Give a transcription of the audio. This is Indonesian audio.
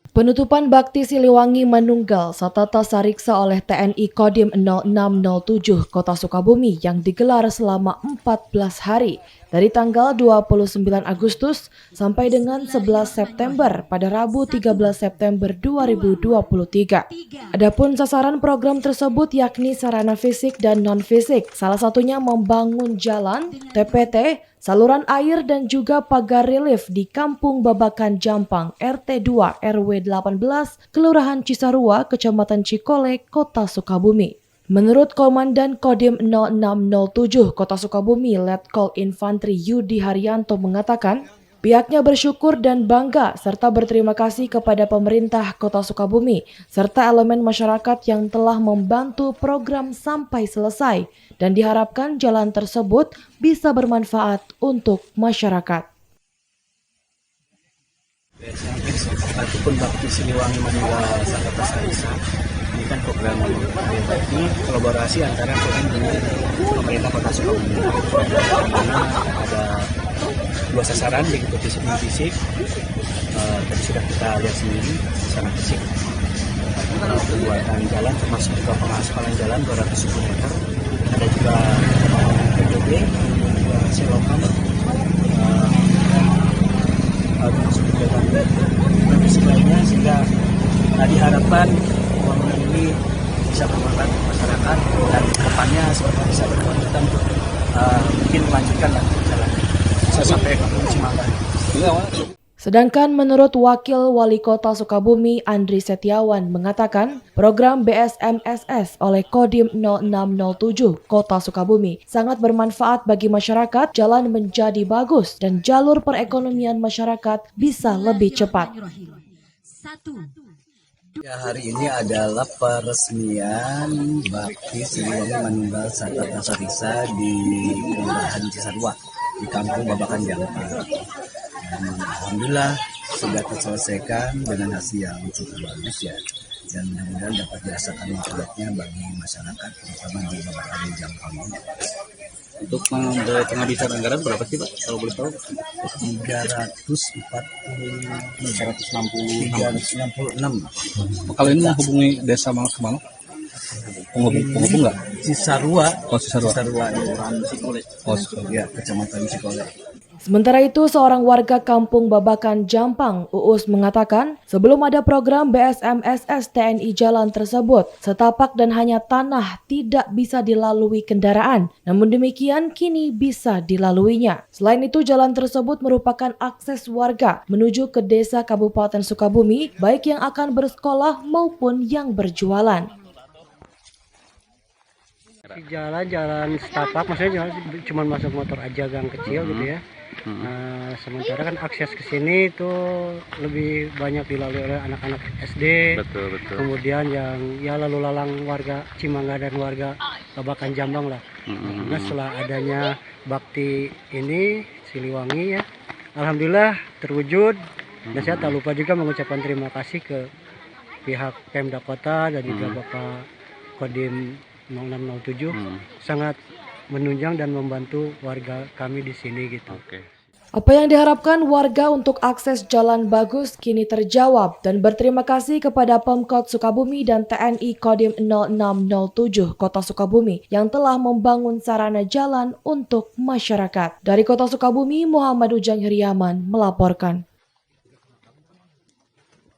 Penutupan Bakti Siliwangi Manunggal Satata Sariksa oleh TNI Kodim 0607 Kota Sukabumi yang digelar selama 14 hari dari tanggal 29 Agustus sampai dengan 11 September pada Rabu 13 September 2023. Adapun sasaran program tersebut yakni sarana fisik dan non-fisik, salah satunya membangun jalan, TPT, saluran air dan juga pagar relief di Kampung Babakan Jampang, RT 2 RW 18, Kelurahan Cisarua, Kecamatan Cikole, Kota Sukabumi. Menurut Komandan Kodim 0607 Kota Sukabumi, Letkol Infantri Yudi Haryanto mengatakan, pihaknya bersyukur dan bangga serta berterima kasih kepada pemerintah Kota Sukabumi serta elemen masyarakat yang telah membantu program sampai selesai dan diharapkan jalan tersebut bisa bermanfaat untuk masyarakat. Ataupun Bakti Siliwangi Manunggal Satata Sariksa. Ini kan program ini kolaborasi antara Kodim dengan pemerintah Kota Sukabumi. Karena ada dua sasaran, yaitu fisik dan fisik. Tadi sudah kita lihat sendiri secara fisik. Pembuatan jalan termasuk juga pengaspalan jalan 210 meter. Ada juga PDB, selokan, dan sebagainya, sehingga diharapkan pembangunan ini bisa bermanfaat untuk masyarakat dan kedepannya semoga bisa berkelanjutan untuk mungkin melanjutkan jalan bisa sampai ke Cimangga. Sedangkan menurut Wakil Wali Kota Sukabumi Andri Setiawan mengatakan program BSMSS oleh Kodim 0607 Kota Sukabumi sangat bermanfaat bagi masyarakat, jalan menjadi bagus dan jalur perekonomian masyarakat bisa lebih cepat. Ya, hari ini adalah peresmian Bakti Siliwangi Manunggal Satata Sariksa di Kelurahan Cisarua di Kampung Babakan Jampang. Alhamdulillah sudah terselesaikan dengan hasil yang cukup bagus ya, dan mudah-mudahan dapat dirasakan manfaatnya bagi masyarakat terutama di Babakan Jampang. Untuk penghabisan anggaran berapa sih Pak kalau boleh tahu? 366. Kalau ini menghubungi desa mana ke mana? Penghubung nggak? Cisarua. Oh, Cisarua. Cisarua di Cikole. Oh, ya, Kecamatan Cikole. Sementara itu, seorang warga Kampung Babakan Jampang, Uus, mengatakan sebelum ada program BSMSS TNI jalan tersebut, setapak dan hanya tanah tidak bisa dilalui kendaraan. Namun demikian, kini bisa dilaluinya. Selain itu, jalan tersebut merupakan akses warga menuju ke desa Kabupaten Sukabumi, baik yang akan bersekolah maupun yang berjualan. Jalan setapak, maksudnya jalan cuma masuk motor aja, gang kecil gitu ya. Sementara kan akses ke sini itu lebih banyak dilalui oleh anak-anak SD. Betul. Kemudian yang ya lalu lalang warga Cimangga dan warga Babakan Jampang lah. Nah, setelah adanya Bakti ini Siliwangi ya, alhamdulillah terwujud. Dan saya tak lupa juga mengucapkan terima kasih ke pihak Pemda Kota dan juga Bapak Kodim 0607 sangat menunjang dan membantu warga kami di sini gitu. Apa yang diharapkan warga untuk akses jalan bagus kini terjawab dan berterima kasih kepada Pemkot Sukabumi dan TNI Kodim 0607 Kota Sukabumi yang telah membangun sarana jalan untuk masyarakat. Dari Kota Sukabumi, Muhammad Ujang Heriaman melaporkan.